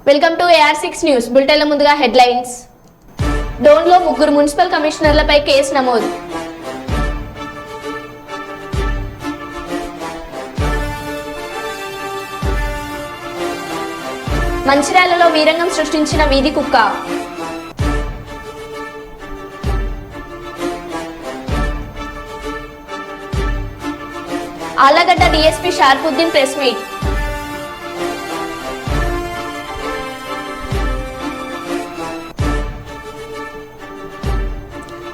Welcome to AR6 news బులెటిన్ల ముందుగా headlines. డోన్లో 3 మున్సిపల్ కమిషనర్లపై కేసు నమోదు. మంచిర్యాలలో వీరంగం సృష్టించిన వీధి కుక్క. ఆళ్లగడ్డ DSP షార్పుద్దీన్ ప్రెస్ మీట్.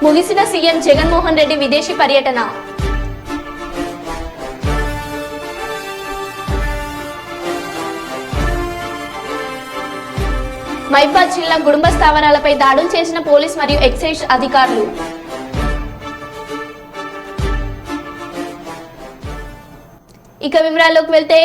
ముగిసిన సీఎం జగన్మోహన్ రెడ్డి విదేశీ పర్యటన. మహబూబాబాద్ జిల్లా కుటుంబ స్థావరాలపై దాడులు చేసిన పోలీస్ మరియు ఎక్సైజ్ అధికారులు. ఇక వివరాల్లోకి వెళ్తే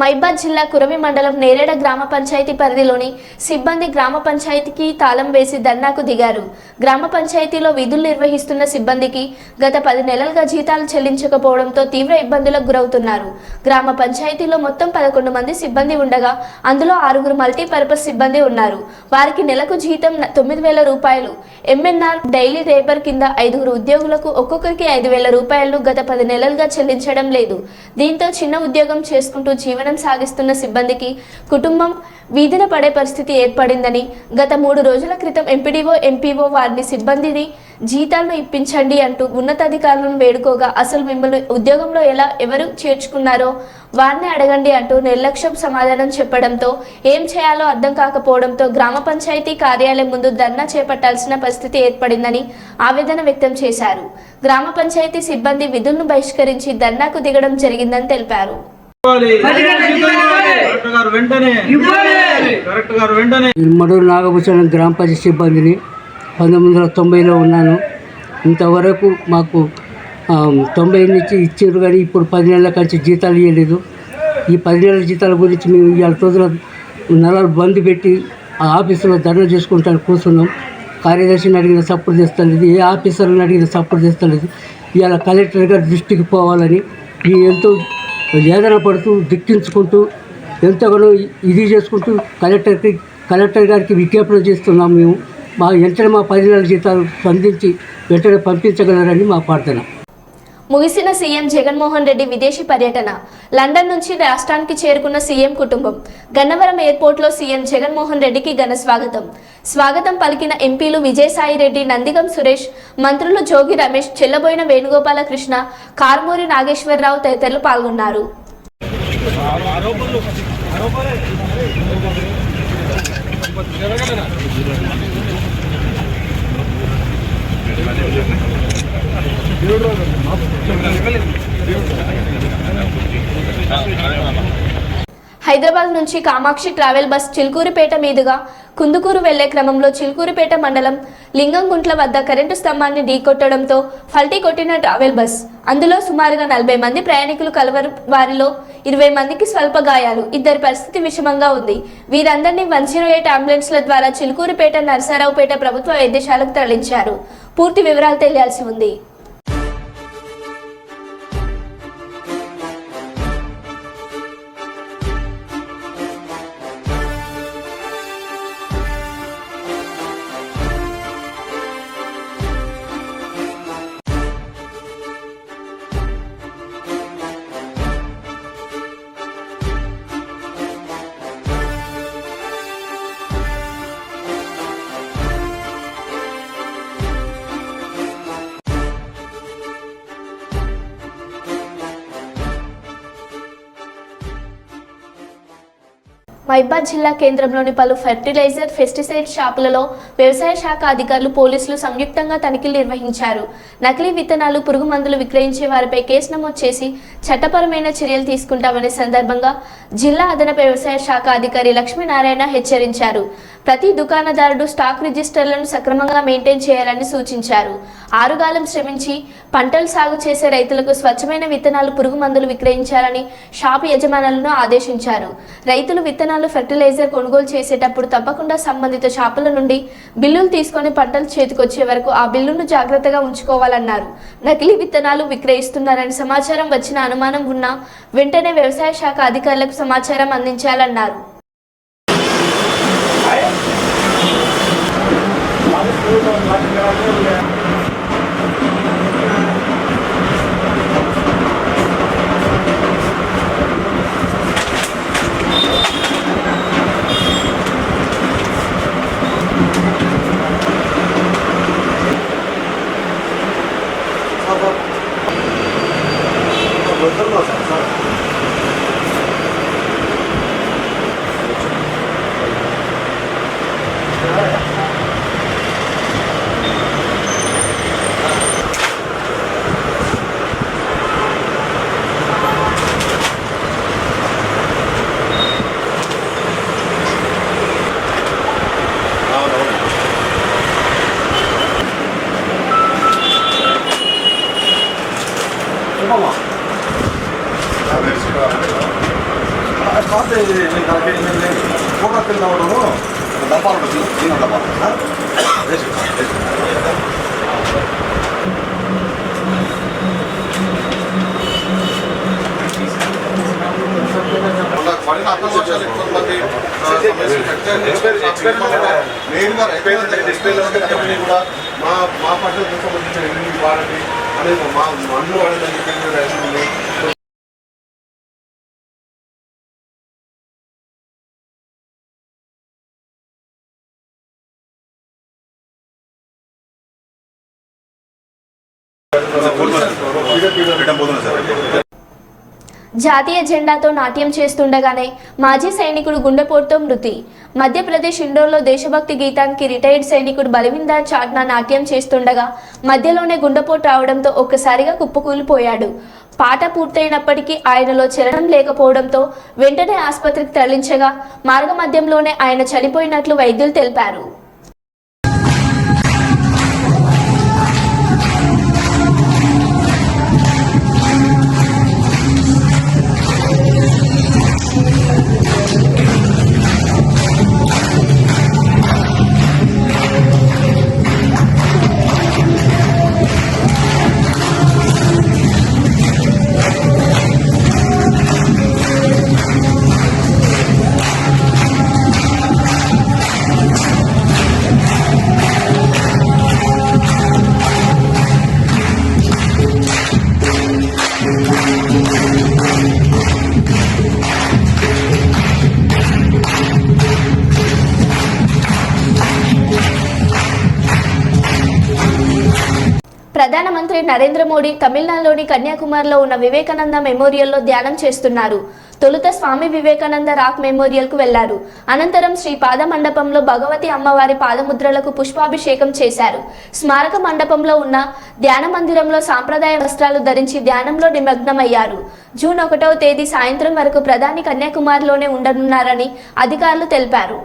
మహబూబాబాద్ జిల్లా కురవి మండలం నేరేడ గ్రామ పంచాయతీ పరిధిలోని సిబ్బంది గ్రామ పంచాయతీకి తాళం వేసి ధర్నాకు దిగారు. గ్రామ పంచాయతీలో విధులు నిర్వహిస్తున్న సిబ్బందికి గత 10 నెలలుగా జీతాలు చెల్లించకపోవడంతో తీవ్ర ఇబ్బందులకు గురవుతున్నారు. గ్రామ పంచాయతీలో మొత్తం 11 మంది సిబ్బంది ఉండగా అందులో 6 మల్టీపర్పస్ సిబ్బంది ఉన్నారు. వారికి నెలకు జీతం 9,000 రూపాయలు. MNR డైలీ లేబర్ కింద 5 ఉద్యోగులకు ఒక్కొక్కరికి 5,000 రూపాయలు గత 10 నెలలుగా చెల్లించడం లేదు. దీంతో చిన్న ఉద్యోగం చేసుకుంటూ జీవనం సాగిస్తున్న సిబ్బందికి కుటుంబం వీధిన పడే పరిస్థితి ఏర్పడిందని గత 3 రోజుల క్రితం ఎంపీడీఓ ఎంపీఓ వారిని సిబ్బందిని జీతాలను ఇప్పించండి అంటూ ఉన్నతాధికారులను వేడుకోగా అసలు మిమ్మల్ని ఉద్యోగంలో ఎవరు చేర్చుకున్నారో వారిని అడగండి అంటూ నిర్లక్ష్యం సమాధానం చెప్పడంతో ఏం చేయాలో అర్థం కాకపోవడంతో గ్రామ పంచాయతీ కార్యాలయం ముందు ధర్నా చేపట్టాల్సిన పరిస్థితి ఏర్పడిందని ఆవేదన వ్యక్తం చేశారు. గ్రామ పంచాయతీ సిబ్బంది విధులను బహిష్కరించి ధర్నాకు దిగడం జరిగిందని తెలిపారు. మడూరు నాగభూషణం గ్రామ పంచాయతీ సిబ్బందిని 1990లో ఉన్నాను. ఇంతవరకు మాకు 90 నుంచి ఇచ్చారు, కానీ ఇప్పుడు 10 నెలల కలిసి జీతాలు ఇవ్వలేదు. ఈ 10 నెలల జీతాల గురించి మేము ఇవాళ రోజుల నెలలు బంద్ పెట్టి ఆ ఆఫీసులో ధర్నా చేసుకుంటాను కూర్చున్నాం. కార్యదర్శిని అడిగిన సపోర్ట్ చేస్తలేదు, ఏ ఆఫీసర్ని అడిగిన సపోర్ట్ చేస్తలేదు. ఇవాళ కలెక్టర్ గారి దృష్టికి పోవాలని ఎంతో వేదన పడుతూ దిక్కించుకుంటూ ఎంతగానో ఇది చేసుకుంటూ కలెక్టర్ గారికి విజ్ఞాపన చేస్తున్నాం. మేము వెంటనే మా 10 నెలల జీతాలు స్పందించి వెంటనే పంపించగలరని మా ప్రార్థన. ముగిసిన సీఎం జగన్మోహన్ రెడ్డి విదేశీ పర్యటన. లండన్ నుంచి రాష్ట్రానికి చేరుకున్న సీఎం కుటుంబం. గన్నవరం ఎయిర్పోర్ట్లో సీఎం జగన్మోహన్ రెడ్డికి ఘన స్వాగతం పలికిన ఎంపీలు విజయసాయి రెడ్డి, నందిగం సురేష్, మంత్రులు జోగి రమేష్, చెల్లబోయిన వేణుగోపాలకృష్ణ, కారుమూరి నాగేశ్వరరావు తదితరులు పాల్గొన్నారు. హైదరాబాద్ నుంచి కామాక్షి ట్రావెల్ బస్ చిలుకూరుపేట మీదుగా కుందుకూరు వెళ్లే క్రమంలో చిలుకూరుపేట మండలం లింగంగుంట్ల వద్ద కరెంటు స్తంభాన్ని ఢీకొట్టడంతో ఫల్టీ కొట్టిన ట్రావెల్ బస్. అందులో సుమారుగా 40 మంది ప్రయాణికులు కలవరు. వారిలో 20 మందికి స్వల్ప గాయాలు. 2 పరిస్థితి విషమంగా ఉంది. వీరందరినీ 108 అంబులెన్స్ల ద్వారా చిలుకూరుపేట, నరసరావుపేట ప్రభుత్వ వైద్యశాలకు తరలించారు. పూర్తి వివరాలు తెలియాల్సి ఉంది. మహబూబాబాద్ జిల్లా కేంద్రంలోని పలు ఫెర్టిలైజర్, పెస్టిసైడ్ షాపులలో వ్యవసాయ శాఖ అధికారులు, పోలీసులు సంయుక్తంగా తనిఖీలు నిర్వహించారు. నకిలీ విత్తనాలు, పురుగు మందులు విక్రయించే వారిపై కేసు నమోదు చేసి చట్టపరమైన చర్యలు తీసుకుంటామనే సందర్భంగా జిల్లా అదనపు వ్యవసాయ శాఖ అధికారి లక్ష్మీనారాయణ హెచ్చరించారు. ప్రతి దుకాణదారుడు స్టాక్ రిజిస్టర్లను సక్రమంగా మెయింటైన్ చేయాలని సూచించారు. ఆరుగాలం శ్రమించి పంటలు సాగు చేసే రైతులకు స్వచ్ఛమైన విత్తనాలు, పురుగు మందులు విక్రయించాలని షాపు యజమానులను ఆదేశించారు. రైతులు విత్తనాలు, ఫెర్టిలైజర్ కొనుగోలు చేసేటప్పుడు తప్పకుండా సంబంధిత షాపుల నుండి బిల్లులు తీసుకొని పంటలు చేతికొచ్చే వరకు ఆ బిల్లును జాగ్రత్తగా ఉంచుకోవాలన్నారు. నకిలీ విత్తనాలు విక్రయిస్తున్నారని సమాచారం వచ్చిన అనుమానం ఉన్నా వెంటనే వ్యవసాయ శాఖ అధికారులకు సమాచారం అందించాలన్నారు. ఫోటో కింద డబ్బాలు ఉంటుంది చిన్న డబ్బాలు పడిన అర్థవర్షాలు కొంతమంది మెయిన్గా డిస్ప్లేలో కూడా మా పంటలకు సంబంధించిన ఎన్ని వాడండి అనేది మా మన్ను వాడని చెప్పి జాతీయ జెండాతో నాట్యం చేస్తుండగానే మాజీ సైనికుడు గుండెపోటుతో మృతి. మధ్యప్రదేశ్ ఇండోర్లో దేశభక్తి గీతానికి రిటైర్డ్ సైనికుడు బలవిందర్ చాట్నా నాట్యం చేస్తుండగా మధ్యలోనే గుండెపోటు రావడంతో ఒక్కసారిగా కుప్పకూలిపోయాడు. పాట పూర్తయినప్పటికీ ఆయనలో చలనం లేకపోవడంతో వెంటనే ఆసుపత్రికి తరలించగా మార్గ మధ్యంలోనే ఆయన చనిపోయినట్లు వైద్యులు తెలిపారు. ప్రధానమంత్రి నరేంద్ర మోడీ తమిళనాడులోని కన్యాకుమారిలో ఉన్న వివేకానంద మెమోరియల్లో ధ్యానం చేస్తున్నారు. తొలుత స్వామి వివేకానంద రాక్ మెమోరియల్కు వెళ్లారు. అనంతరం శ్రీ పాద మండపంలో భగవతి అమ్మవారి పాదముద్రలకు పుష్పాభిషేకం చేశారు. స్మారక మండపంలో ఉన్న ధ్యాన మందిరంలో సాంప్రదాయ వస్త్రాలు ధరించి ధ్యానంలో నిమగ్నమయ్యారు. జూన్ 1వ తేదీ సాయంత్రం వరకు ప్రధాని కన్యాకుమారిలోనే ఉండనున్నారని అధికారులు తెలిపారు.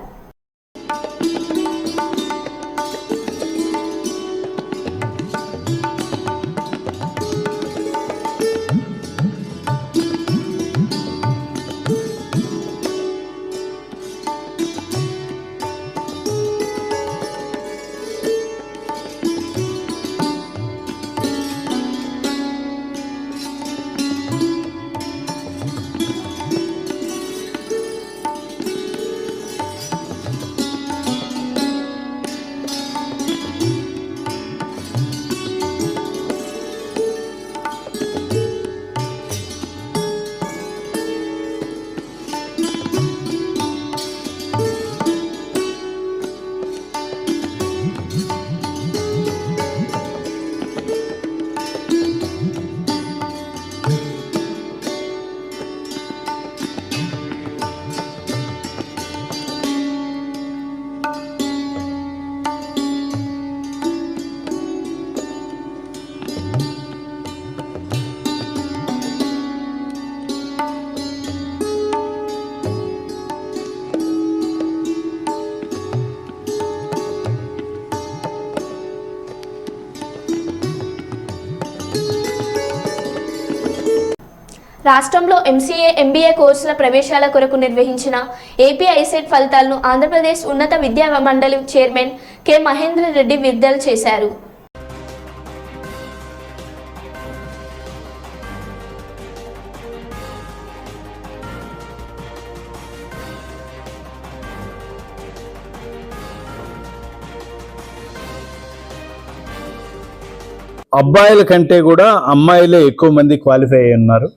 రాష్ట్రంలో ఎంసీఏ, ఎంబీఏ కోర్సుల ప్రవేశాల కొరకు నిర్వహించిన ఏపీ ఐసెట్ ఫలితాలను ఆంధ్రప్రదేశ్ ఉన్నత విద్యా మండలి చైర్మన్ కె మహేందర్ రెడ్డి విడుదల చేశారు. అబ్బాయిల కంటే కూడా అమ్మాయిలే ఎక్కువ మంది క్వాలిఫై అయి ఉన్నారు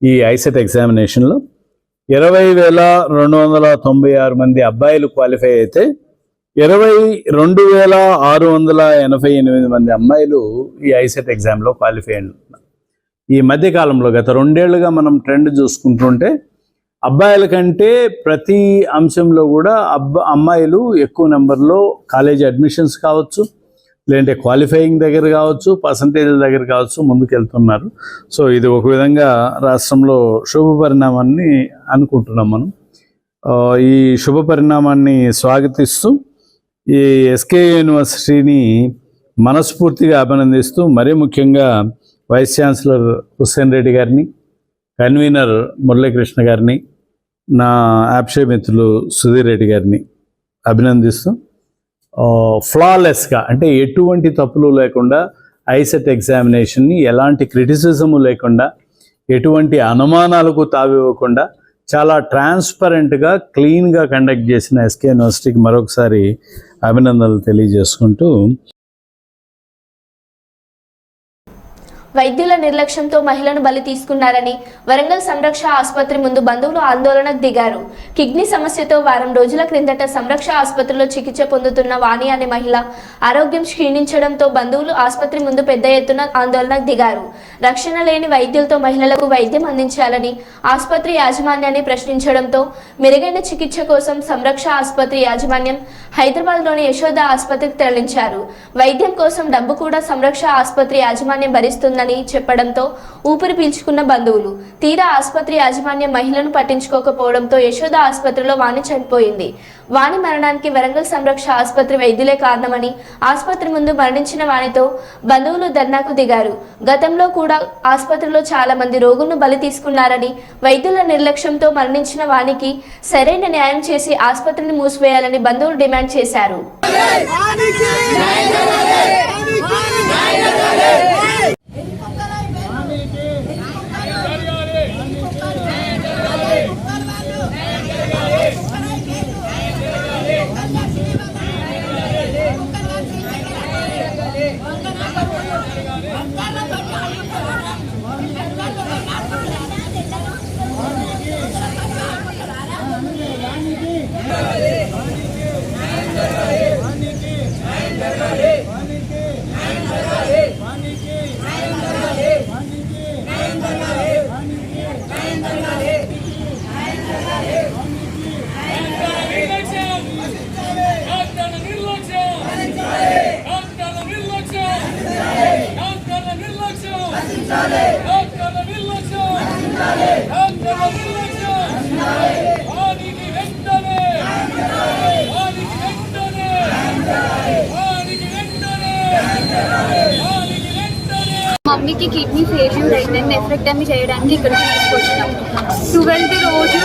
ఈ ఐసెట్ ఎగ్జామినేషన్లో. 20,296 మంది అబ్బాయిలు క్వాలిఫై అయితే 22,688 మంది అమ్మాయిలు ఈ ఐసెట్ ఎగ్జామ్లో క్వాలిఫై అయినారు. ఈ మధ్యకాలంలో గత 2 ఏళ్లుగా మనం ట్రెండ్ చూసుకుంటుంటే అబ్బాయిల కంటే ప్రతి అంశంలో కూడా అమ్మాయిలు ఎక్కువ నెంబర్లో కాలేజీ అడ్మిషన్స్ కావచ్చు, లేదంటే క్వాలిఫైయింగ్ దగ్గర కావచ్చు, పర్సంటేజ్ల దగ్గర కావచ్చు ముందుకెళ్తున్నారు. సో ఇది ఒక విధంగా రాష్ట్రంలో శుభ పరిణామాన్ని అనుకుంటున్నాం మనం. ఈ శుభ పరిణామాన్ని స్వాగతిస్తూ ఈ ఎస్కే యూనివర్సిటీని మనస్ఫూర్తిగా అభినందిస్తూ, మరీ ముఖ్యంగా వైస్ ఛాన్సలర్ హుస్సేన్ రెడ్డి గారిని, కన్వీనర్ మురళీకృష్ణ గారిని, నా యాప్షే మిత్రులు సుధీర్ రెడ్డి గారిని అభినందిస్తూ ఫ్లాలెస్గా అంటే ఎటువంటి తప్పులు లేకుండా ఐసెట్ ఎగ్జామినేషన్ని ఎలాంటి క్రిటిసిజము లేకుండా, ఎటువంటి అనుమానాలకు తావివ్వకుండా చాలా ట్రాన్స్పరెంట్గా క్లీన్గా కండక్ట్ చేసిన ఎస్కే యూనివర్సిటీకి మరొకసారి అభినందనలు తెలియజేసుకుంటూ, వైద్యుల నిర్లక్ష్యంతో మహిళను బలి తీసుకున్నారని వరంగల్ సంరక్ష ఆసుపత్రి ముందు బంధువులు ఆందోళనకు దిగారు. కిడ్నీ సమస్యతో వారం రోజుల క్రిందట సంరక్ష ఆసుపత్రిలో చికిత్స పొందుతున్న వాణి అనే మహిళ ఆరోగ్యం క్షీణించడంతో బంధువులు ఆసుపత్రి ముందు పెద్ద ఎత్తున ఆందోళనకు దిగారు. రక్షణ లేని వైద్యులతో మహిళలకు వైద్యం అందించాలని ఆసుపత్రి యాజమాన్యాన్ని ప్రశ్నించడంతో మెరుగైన చికిత్స కోసం సంరక్ష ఆసుపత్రి యాజమాన్యం హైదరాబాద్లోని యశోద ఆసుపత్రికి తరలించారు. వైద్యం కోసం డబ్బు కూడా సంరక్ష ఆసుపత్రి యాజమాన్యం భరిస్తుందని చెప్పడంతో ఊపిరి పీల్చుకున్న బంధువులు. తీరా ఆసుపత్రి యాజమాన్యం మహిళను పట్టించుకోకపోవడంతో యశోద ఆసుపత్రిలో వాణి చనిపోయింది. వాణి మరణానికి వరంగల్ సంరక్ష ఆసుపత్రి వైద్యులే కారణమని, ఆసుపత్రి ముందు మరణించిన వాణితో బంధువులు ధర్నాకు దిగారు. గతంలో కూడా ఆసుపత్రిలో చాలా మంది రోగులను బలి తీసుకున్నారని, వైద్యుల నిర్లక్ష్యంతో మరణించిన వాణికి సరైన న్యాయం చేసి ఆసుపత్రిని మూసివేయాలని బంధువులు డిమాండ్ చేశారు. మమ్మీకి కిడ్నీ ఫెయిల్యూర్ అయిందని నెఫ్రెక్టమీ చేయడానికి ఇక్కడికి తీసుకొచ్చినాం. 12th రోజు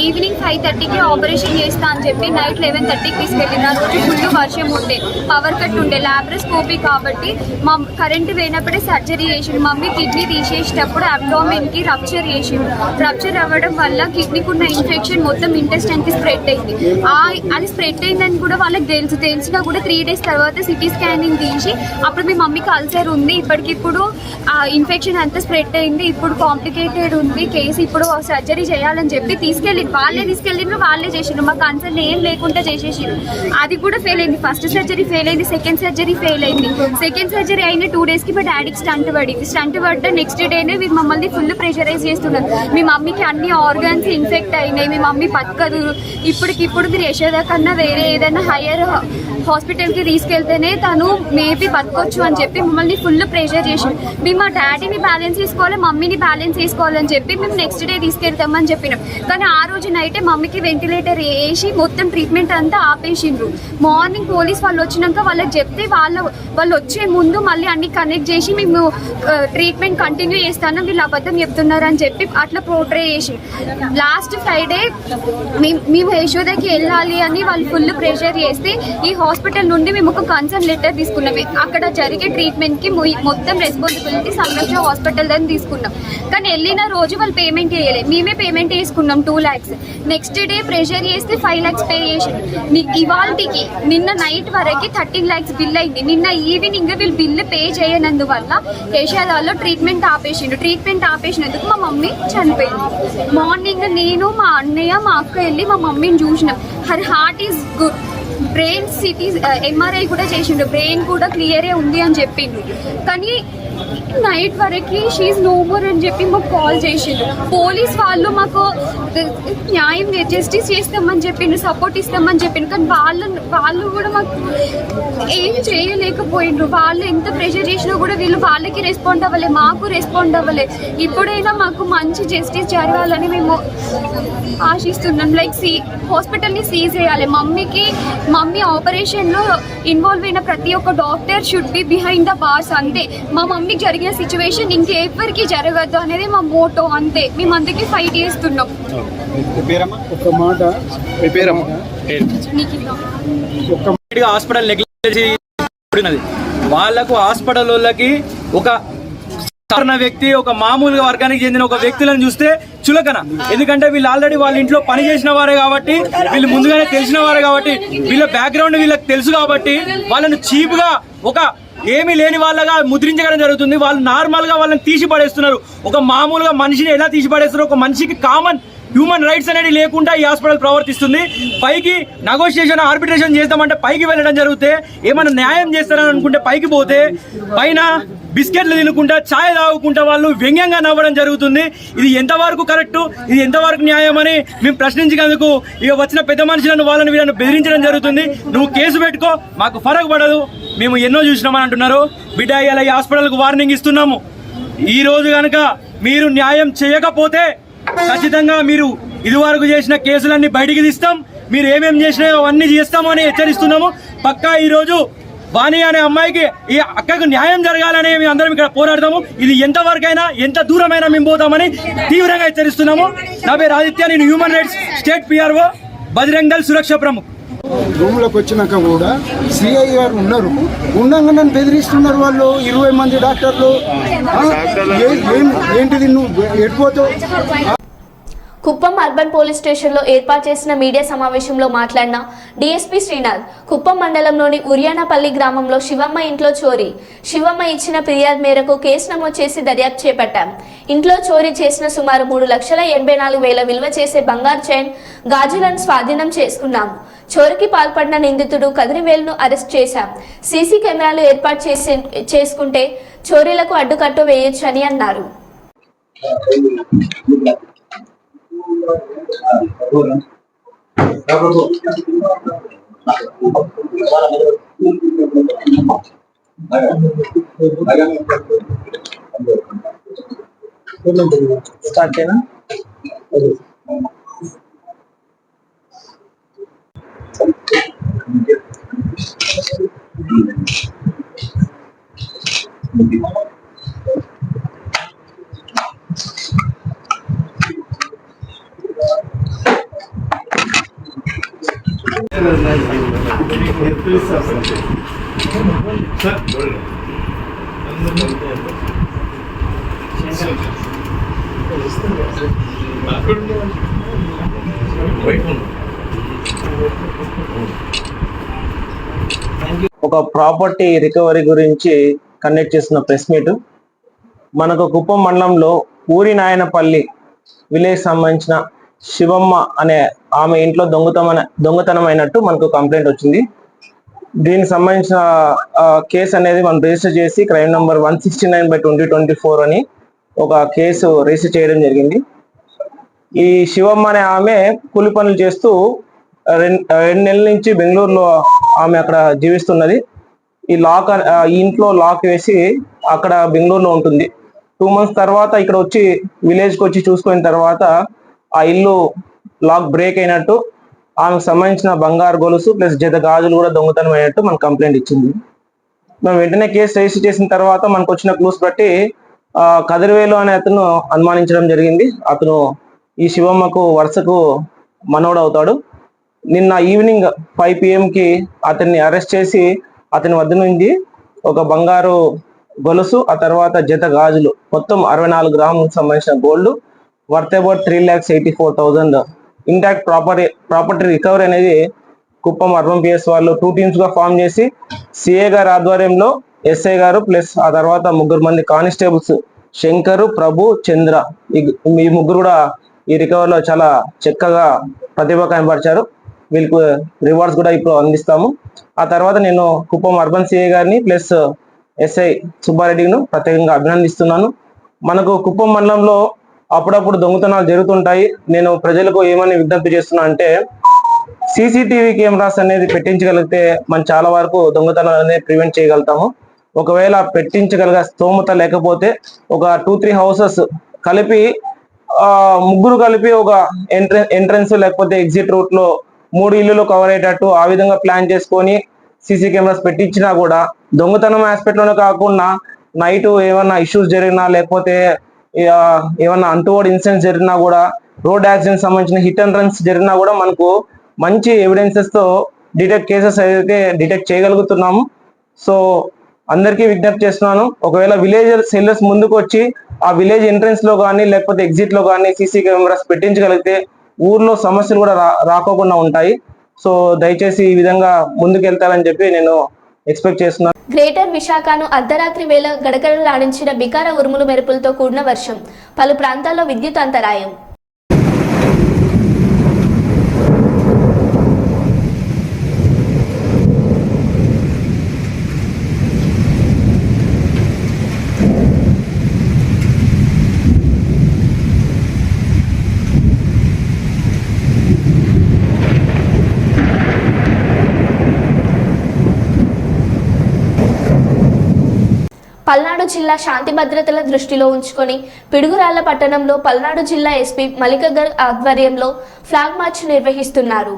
ఈవినింగ్ 5:30కి ఆపరేషన్ చేస్తా అని చెప్పి నైట్ 11:30కి తీసుకెళ్ళిన. ఆ రోజు ఫుల్ వర్షం ఉండే, పవర్ కట్ ఉండే, లాప్రోస్కోపీ కాబట్టి కరెంటు పోయినప్పుడే సర్జరీ చేసిండు. మమ్మీ కిడ్నీ తీసేసేటప్పుడు అబ్డామిన్కి రప్చర్ చేసిండు. రప్చర్ అవ్వడం వల్ల కిడ్నీకి ఉన్న ఇన్ఫెక్షన్ మొత్తం ఇంటెస్టైన్కి స్ప్రెడ్ అయింది. అది స్ప్రెడ్ అయిందని కూడా వాళ్ళకి తెలిసినా కూడా 3 days తర్వాత సిటీ స్కానింగ్ తీసి అప్పుడు మీ మమ్మీకి అల్సర్ ఉంది, ఇప్పటికిప్పుడు ఆ ఇన్ఫెక్షన్ అంతా స్ప్రెడ్ అయింది, ఇప్పుడు కాంప్లికేటెడ్ ఉంది కేసు, ఇప్పుడు సర్జరీ చేయాలని చెప్పి వాళ్ళే తీసుకెళ్ళిండ్రు, వాళ్ళే చేసిండ్రు. మా కన్సర్న్ ఏం లేకుండా చేసేసిండ్రు. అది కూడా ఫెయిల్ అయింది. ఫస్ట్ సర్జరీ ఫెయిల్ అయింది, సెకండ్ సర్జరీ ఫెయిల్ అయింది. సెకండ్ సర్జరీ అయిన 2 daysకి మా డాడీకి స్టంట్ పడింది. స్టంట్ పడ్డ నెక్స్ట్ డేనే మీరు మమ్మల్ని ఫుల్ ప్రెషరైజ్ చేస్తున్నారు. మీ మమ్మీకి అన్ని ఆర్గాన్స్ ఇన్ఫెక్ట్ అయినాయి, మీ మమ్మీ బతకదు, ఇప్పటికిప్పుడు మీరు యశోద కన్నా వేరే ఏదైనా హయ్యర్ హాస్పిటల్కి తీసుకెళ్తేనే తను మేబీ బతకొచ్చు అని చెప్పి మమ్మల్ని ఫుల్ ప్రెషర్ చేసిండు. మేము మా డాడీని బ్యాలెన్స్ చేసుకోవాలి, మమ్మీని బ్యాలెన్స్ చేసుకోవాలని చెప్పి మేము నెక్స్ట్ డే తీసుకెళ్తామని చెప్పినాం. కానీ ఆ రోజు నైటే మమ్మీకి వెంటిలేటర్ వేసి మొత్తం ట్రీట్మెంట్ అంతా ఆపేసిండ్రు. మార్నింగ్ పోలీస్ వాళ్ళు వచ్చినాక వాళ్ళకి చెప్తే వాళ్ళు వచ్చే ముందు మళ్ళీ అన్ని కనెక్ట్ చేసి మేము ట్రీట్మెంట్ కంటిన్యూ చేస్తాను, వీళ్ళు అబద్ధం చెప్తున్నారు అని చెప్పి అట్లా పోర్ట్రే చేసి లాస్ట్ ఫ్రైడే మేము యశోదకి వెళ్ళాలి అని వాళ్ళు ఫుల్ ప్రెషర్ చేస్తే ఈ హాస్పిటల్ నుండి మేము ఒక కన్సర్న్ లెటర్ తీసుకున్నాం. అక్కడ జరిగే ట్రీట్మెంట్కి మొత్తం రెస్పాన్సిబిలిటీ సంరక్షణ హాస్పిటల్ దగ్గర తీసుకున్నాం. కానీ వెళ్ళిన రోజు వాళ్ళు పేమెంట్ చేయలేదు, మేమే పేమెంట్ చేసుకున్నాం 2 lakhs. నెక్స్ట్ డే ప్రెషర్ చేస్తే 5 lakhs పే చేసిండు. ఇవాళకి నిన్న నైట్ వరకు 13 lakhs బిల్ అయింది. నిన్న ఈవినింగ్ వీళ్ళు బిల్లు పే చేయనందువల్ల కేశాలలో ట్రీట్మెంట్ ఆపేసినందుకు మా మమ్మీ చనిపోయింది. మార్నింగ్ నేను, మా అన్నయ్య, మా అక్క వెళ్ళి మా మమ్మీని చూసినాం. Her heart is good, brain city MRI కూడా చేసిండు, బ్రెయిన్ కూడా క్లియరే ఉంది అని చెప్పిండు. కానీ నైట్ వరకు షీఈ్ నో మోర్ అని చెప్పి మాకు కాల్ చేసిండు. పోలీస్ వాళ్ళు మాకు న్యాయం జస్టిస్ చేస్తామని చెప్పిండు, సపోర్ట్ ఇస్తామని చెప్పిండు. కానీ వాళ్ళు కూడా మాకు ఏం చేయలేకపోయిండ్రు. వాళ్ళు ఎంత ప్రెషర్ చేసినా కూడా వాళ్ళకి రెస్పాండ్ అవ్వలే, మాకు రెస్పాండ్ అవ్వలే. ఇప్పుడైనా మాకు మంచి జస్టిస్ జరగాలని మేము ఆశిస్తున్నాం. లైక్ హాస్పిటల్ని సీజ్ చేయాలి. మమ్మీ ఆపరేషన్లో ఇన్వాల్వ్ అయిన ప్రతి ఒక్క doctor should be behind the bars. అంతే, మా మమ్మీకి జరిగిన సిచ్యువేషన్ ఇంకెవ్వరికి జరగద్దు అనేది మా మోటో. అంతే, మేము అందుకే ఫైట్ చేస్తున్నాం. హాస్పిటల్ నెగ్లెక్ట్ వాళ్ళకు హాస్పిటల్ వాళ్ళకి ఒక సాధారణ వ్యక్తి, ఒక మామూలుగా వర్గానికి చెందిన ఒక వ్యక్తులను చూస్తే చులకన. ఎందుకంటే వీళ్ళు ఆల్రెడీ వాళ్ళ ఇంట్లో పని చేసిన వారే కాబట్టి, వీళ్ళు ముందుగానే తెలిసిన వారే కాబట్టి, వీళ్ళ బ్యాక్గ్రౌండ్ వీళ్ళకి తెలుసు కాబట్టి వాళ్ళను చీప్ గా ఒక ఏమీ లేని వాళ్ళగా ముద్రించడం జరుగుతుంది. వాళ్ళు నార్మల్ గా వాళ్ళని తీసి పడేస్తున్నారు. ఒక మామూలుగా మనిషిని ఎలా తీసి పడేస్తున్నారు, ఒక మనిషికి కామన్ హ్యూమన్ రైట్స్ అనేది లేకుండా ఈ హాస్పిటల్ ప్రవర్తిస్తుంది. పైకి నెగోషియేషన్, ఆర్బిట్రేషన్ చేద్దామంటే పైకి వెళ్ళడం జరిగితే, ఏమైనా న్యాయం చేస్తారని అనుకుంటే పైకి పోతే పైన బిస్కెట్లు తినుకుంటా, ఛాయ్ తాగుకుంటా వాళ్ళు వ్యంగ్యంగా నవ్వడం జరుగుతుంది. ఇది ఎంతవరకు కరెక్టు, ఇది ఎంతవరకు న్యాయం అని మేము ప్రశ్నించినందుకు ఇక వచ్చిన పెద్ద మనుషులను వీళ్ళని బెదిరించడం జరుగుతుంది. నువ్వు కేసు పెట్టుకో, మాకు ఫరక్ పడదు, మేము ఎన్నో చూసినామని అంటున్నారు. బిడ్డ, ఇలా ఈ హాస్పిటల్కు వార్నింగ్ ఇస్తున్నాము. ఈ రోజు కనుక మీరు న్యాయం చేయకపోతే ఖచ్చితంగా మీరు ఇదివరకు చేసిన కేసులన్నీ బయటికి తీస్తాం, మీరు ఏమేమి చేసినాయో అవన్నీ చేస్తామని హెచ్చరిస్తున్నాము. పక్కా ఈరోజు వాణి అనే అమ్మాయికి, ఈ అక్కకు న్యాయం జరగాలని మేము అందరం ఇక్కడ పోరాడతాము. ఇది ఎంతవరకైనా ఎంత దూరమైనా మేము పోతామని తీవ్రంగా హెచ్చరిస్తున్నాము. నా పేరు ఆదిత్య, నేను human rights state PRO, Bajrang Dal సురక్ష ప్రముఖ్. రూమ్లోకి వచ్చినాక కూడా సిఐ గారు ఉన్నారు, ఉండగా నన్ను బెదిరిస్తున్నారు వాళ్ళు 20 మంది డాక్టర్లు. ఏంటిది, నువ్వు ఎడిపోతావు? కుప్పం అర్బన్ పోలీస్ స్టేషన్లో ఏర్పాటు చేసిన మీడియా సమావేశంలో మాట్లాడిన DSP శ్రీనాథ్, కుప్పం మండలంలోని ఉర్యానపల్లి గ్రామంలో శివమ్మ ఇంట్లో చోరీ. శివమ్మ ఇచ్చిన ఫిర్యాదు మేరకు కేసు నమోదు చేసి దర్యాప్తు చేపట్టాం. ఇంట్లో చోరీ చేసిన సుమారు 3,84,000 విలువ చేసే బంగారు చైన్, గాజులను స్వాధీనం చేసుకున్నాం. చోరీకి పాల్పడిన నిందితుడు కదిరివేలును అరెస్ట్ చేశాం. సీసీ కెమెరాలు ఏర్పాటు చేసుకుంటే చోరీలకు అడ్డుకట్టు వేయొచ్చని అన్నారు. స్టార్ట్ చేయనా? ఒక ప్రాపర్టీ రికవరీ గురించి కండక్ట్ చేస్తున్న ప్రెస్ మీట్. మనకు కుప్పం మండలంలో ఊరి నాయనపల్లి విలేజ్ సంబంధించిన శివమ్మ అనే ఆమె ఇంట్లో దొంగతనం అయినట్టు మనకు కంప్లైంట్ వచ్చింది. దీనికి సంబంధించిన కేసు అనేది మనం రిజిస్టర్ చేసి క్రైమ్ నంబర్ 169/2024 అని ఒక కేసు రిజిస్టర్ చేయడం జరిగింది. ఈ శివమ్మ అనే ఆమె కూలి పనులు చేస్తూ 2 నెలల నుంచి బెంగళూరులో ఆమె అక్కడ జీవిస్తున్నది. ఈ ఇంట్లో లాక్ వేసి అక్కడ బెంగళూరులో ఉంటుంది. 2 months తర్వాత ఇక్కడ వచ్చి విలేజ్కి వచ్చి చూసుకున్న తర్వాత ఆ ఇల్లు లాక్ బ్రేక్ అయినట్టు, ఆమెకు సంబంధించిన బంగారు గొలుసు ప్లస్ జత గాజులు కూడా దొంగతనం అయినట్టు మనకు కంప్లైంట్ ఇచ్చింది. మేము వెంటనే కేసు రిజిస్టర్ చేసిన తర్వాత మనకు వచ్చిన క్లూస్ బట్టి కదిరివేలు అనే అతను అనుమానించడం జరిగింది. అతను ఈ శివమ్మకు వరుసకు మనోడు అవుతాడు. నిన్న ఈవినింగ్ 5 PM అతన్ని అరెస్ట్ చేసి అతని వద్ద నుంచి ఒక బంగారు గొలుసు, ఆ తర్వాత జత గాజులు, మొత్తం 64 గ్రాములకు సంబంధించిన gold worth about 3,84,000. Intact property recovery అనేది కుప్పం అర్బన్ పిఎస్ వాళ్ళు 2 teams గా ఫామ్ చేసి సిఏ గారి ఆధ్వర్యంలో ఎస్ఐ గారు ప్లస్ ఆ తర్వాత 3 మంది కానిస్టేబుల్స్ శంకరు, ప్రభు, చంద్ర ఈ ముగ్గురు కూడా ఈ రికవరీలో చాలా చక్కగా ప్రతిభ కనబరిచారు. వీళ్ళకు రివార్డ్స్ కూడా ఇప్పుడు అందిస్తాము. ఆ తర్వాత నేను కుప్పం అర్బన్ సిఐ గారిని ప్లస్ ఎస్ఐ సుబ్బారెడ్డిను ప్రత్యేకంగా అభినందిస్తున్నాను. మనకు కుప్పం మండలంలో అప్పుడప్పుడు దొంగతనాలు జరుగుతుంటాయి. నేను ప్రజలకు ఏమని విజ్ఞప్తి చేస్తున్నా అంటే సీసీటీవీ కెమెరాస్ అనేది పెట్టించగలిగితే మనం చాలా వరకు దొంగతనాలు అనేది ప్రివెంట్ చేయగలుగుతాము. ఒకవేళ పెట్టించగలిగే స్తోమత లేకపోతే ఒక 2-3 హౌసెస్ కలిపి ముగ్గురు కలిపి ఒక ఎంట్రన్స్ లేకపోతే ఎగ్జిట్ రూట్ లో 3 ఇల్లులు కవర్ అయ్యేటట్టు ఆ విధంగా ప్లాన్ చేసుకొని సీసీ కెమెరాస్ పెట్టించినా కూడా దొంగతనం ఆస్పెక్ట్ లోనే కాకుండా నైట్ ఏమన్నా ఇష్యూస్ జరిగినా లేకపోతే ఏమన్నా అంటువర్డ్ ఇన్సిడెంట్స్ జరిగినా కూడా రోడ్ యాక్సిడెంట్ సంబంధించిన హిట్ అండ్ రన్స్ జరిగినా కూడా మనకు మంచి ఎవిడెన్సెస్ తో కేసెస్ అయితే డిటెక్ట్ చేయగలుగుతున్నాము. సో అందరికీ విజ్ఞప్తి చేస్తున్నాను, ఒకవేళ విలేజ్ సెల్లర్స్ ముందుకు వచ్చి ఆ విలేజ్ ఎంట్రన్స్ లో కానీ లేకపోతే ఎగ్జిట్ లో కానీ సీసీ కెమెరాస్ పెట్టించగలిగితే ఊర్లో సమస్యలు కూడా రాకోకుండా ఉంటాయి. సో దయచేసి ఈ విధంగా ముందుకెళ్తారని చెప్పి నేను ఎక్స్పెక్ట్ చేస్తున్నాను. గ్రేటర్ విశాఖను అర్ధరాత్రి వేళ గడగడలాడించిన బికార ఉరుములు మెరుపులతో కూడిన వర్షం, పలు ప్రాంతాల్లో విద్యుత్ అంతరాయం. పల్నాడు జిల్లా శాంతి భద్రతల దృష్టిలో ఉంచుకొని పిడుగురాళ్ల పట్టణంలో పల్నాడు జిల్లా ఎస్పీ మల్లికగర్ ఆధ్వర్యంలో ఫ్లాగ్ మార్చ్ నిర్వహిస్తున్నారు.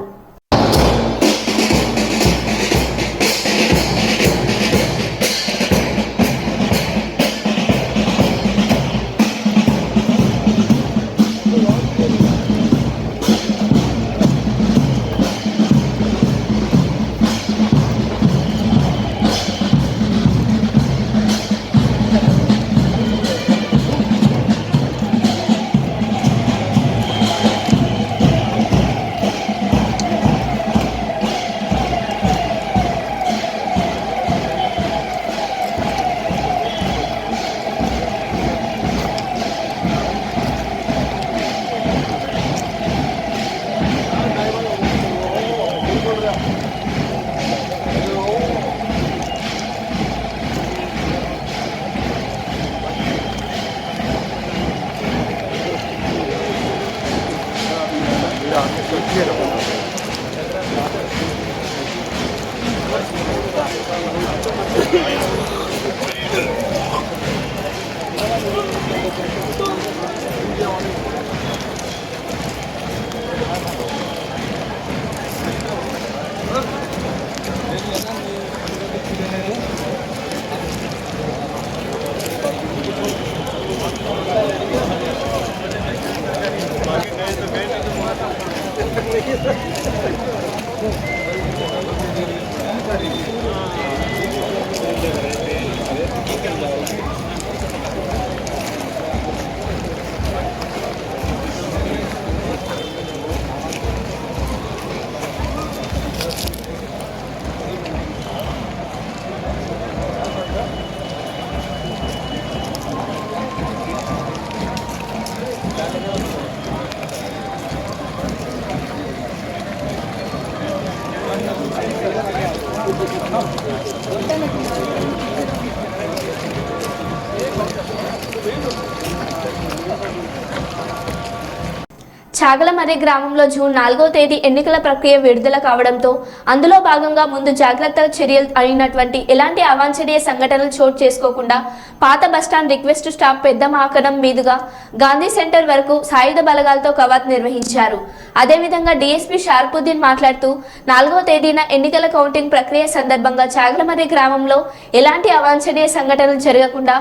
చాగలమర్రి గ్రామంలో జూన్ 4వ తేదీ ఎన్నికల ప్రక్రియ విడుదల కావడంతో అందులో భాగంగా ముందు జాగ్రత్త చర్యలు అయినటువంటి ఎలాంటి అవాంఛనీయ సంఘటనలు చోటు చేసుకోకుండా పాత బస్టాండ్ రిక్వెస్ట్ స్టాప్ పెద్ద మాకడం మీదుగా గాంధీ సెంటర్ వరకు సాయుధ బలగాలతో కవాత్ నిర్వహించారు. అదేవిధంగా డీఎస్పీ షార్పుద్దీన్ మాట్లాడుతూ 4వ తేదీన ఎన్నికల కౌంటింగ్ ప్రక్రియ సందర్భంగా చాగలమర్రి గ్రామంలో ఎలాంటి అవాంఛనీయ సంఘటనలు జరగకుండా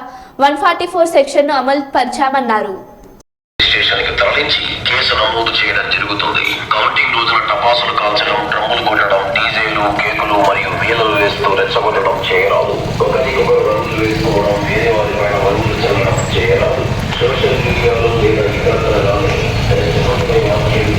144 సెక్షన్ను అమలు పరిచామన్నారు. స్టేషన్కి తరలించి కేసు నమోదు చేయడం జరుగుతుంది. కౌంటింగ్ రోజున టపాసులు కాల్చడం, డ్రమ్ములు కొట్టడం, డీజేలు, కేకులు మరియు వీలలు వేస్తూ రెచ్చగొట్టడం చేయరాదు. ఒకరికొకరు రంగులు వేస్తూ మనం వేరే వారిపైన వరువులు చల్లడం చేయరాదు. సోషల్ మీడియాలో లేదా ఇతరత్ర కానీ దళితులపై వ్యాఖ్యలు,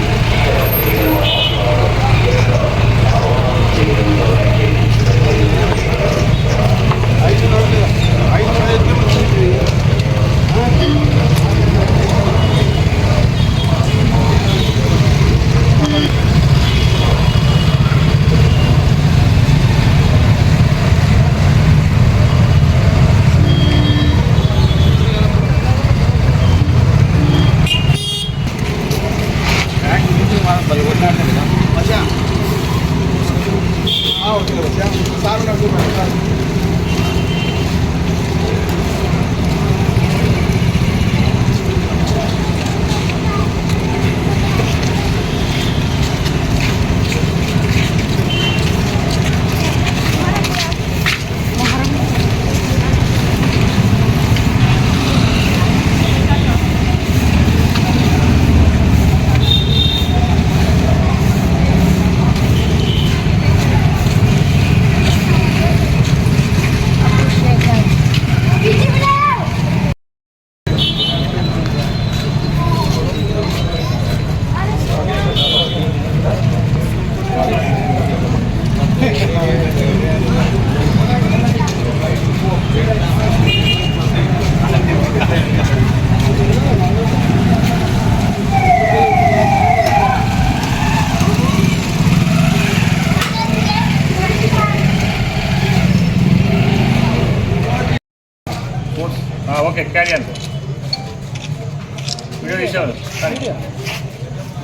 ఓకే క్యారీ అండి.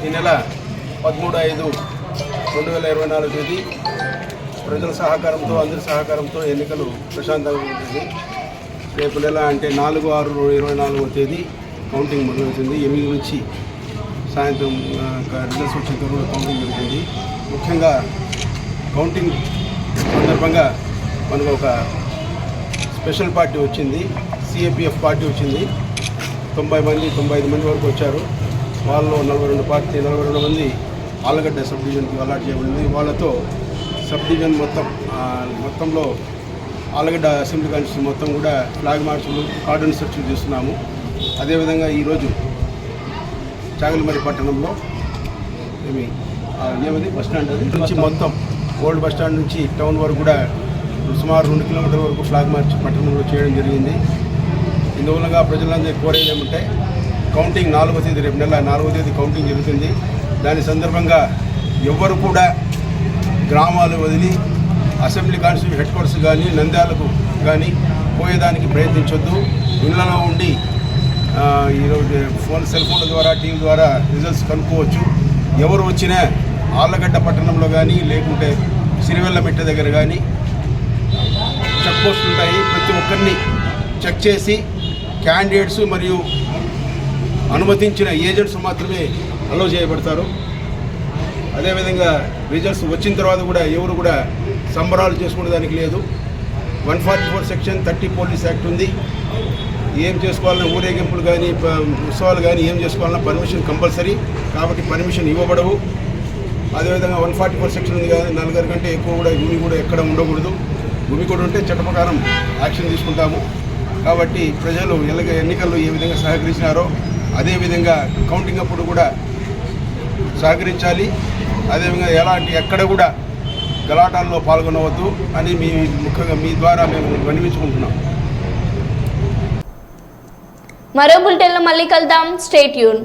ఈ నెల 13/5/2024 తేదీ ప్రజల సహకారంతో, అందరి సహకారంతో ఎన్నికలు ప్రశాంతంగా ఉంటుంది. రేపు నెల అంటే 4/6/24 తేదీ కౌంటింగ్ మొదలవుతుంది. 8 నుంచి సాయంత్రం రిజల్ట్స్ వచ్చిన తర్వాత కౌంటింగ్ జరుగుతుంది. ముఖ్యంగా కౌంటింగ్ సందర్భంగా మనకు ఒక స్పెషల్ పార్టీ వచ్చింది, సిఏపిఎఫ్ పార్టీ వచ్చింది. 95 మంది వరకు వచ్చారు. వాళ్ళలో 42 మంది ఆలగడ్డ సబ్ డివిజన్కి అలాట్ చేయబడింది. వాళ్ళతో సబ్ డివిజన్ మొత్తంలో ఆలగడ్డ అసెంబ్లీ కాన్స్టిట్యూన్సీ మొత్తం కూడా ఫ్లాగ్ మార్చులు, కార్డన్ సెర్చ్లు చేస్తున్నాము. అదేవిధంగా ఈరోజు చాగలమరి పట్టణంలో ఏమది బస్టాండ్ నుంచి మొత్తం ఓల్డ్ బస్టాండ్ నుంచి టౌన్ వరకు కూడా సుమారు 2 కిలోమీటర్ల వరకు ఫ్లాగ్ మార్చ్ పట్టణంలో చేయడం జరిగింది. ఇందువలన ప్రజలందరూ కోరేది ఏమంటే కౌంటింగ్ 4వ తేదీ, రేపు నెల 4వ తేదీ కౌంటింగ్ జరుగుతుంది. దాని సందర్భంగా ఎవ్వరు కూడా గ్రామాలు వదిలి అసెంబ్లీ కాన్స్టిట్యూన్సీ హెడ్ క్వార్టర్స్ కానీ నంద్యాలకు కానీ పోయేదానికి ప్రయత్నించొద్దు. ఇళ్లలో ఉండి ఈరోజు సెల్ ఫోన్ల ద్వారా, టీవీ ద్వారా రిజల్ట్స్ కనుక్కోవచ్చు. ఎవరు వచ్చినా ఆళ్ళగడ్డ పట్టణంలో కానీ లేకుంటే సిరివెల్లమెట్ట దగ్గర కానీ చెక్ పోస్టులు ఉంటాయి. ప్రతి ఒక్కరిని చెక్ చేసి క్యాండిడేట్స్ మరియు అనుమతించిన ఏజెంట్స్ మాత్రమే అలో చేయబడతారు. అదేవిధంగా రిజల్ట్స్ వచ్చిన తర్వాత కూడా ఎవరు కూడా సంబరాలు చేసుకునే దానికి లేదు. 144 సెక్షన్ 30 పోలీస్ యాక్ట్ ఉంది. ఏం చేసుకోవాలన్నా ఊరేగింపులు కానీ ఉత్సవాలు కానీ ఏం చేసుకోవాలన్నా పర్మిషన్ కంపల్సరీ, కాబట్టి పర్మిషన్ ఇవ్వబడవు. అదేవిధంగా 144 సెక్షన్ ఉంది కానీ 4 కంటే ఎక్కువ కూడా భూమి కూడా ఎక్కడ ఉండకూడదు. భూమి కూడా ఉంటే చట్ట ప్రకారం యాక్షన్ తీసుకుంటాము. కాబట్టి ప్రజలు ఎన్నికల్లో ఏ విధంగా సహకరించినారో అదేవిధంగా కౌంటింగ్ అప్పుడు కూడా సహకరించాలి. అదేవిధంగా ఎక్కడ కూడా గలాటాల్లో పాల్గొనవద్దు అని ముఖ్యంగా మీ ద్వారా మేము విన్నవించుకుంటున్నాం. మరో బులెటిన్లో మళ్ళీ కలుద్దాం. Stay tune.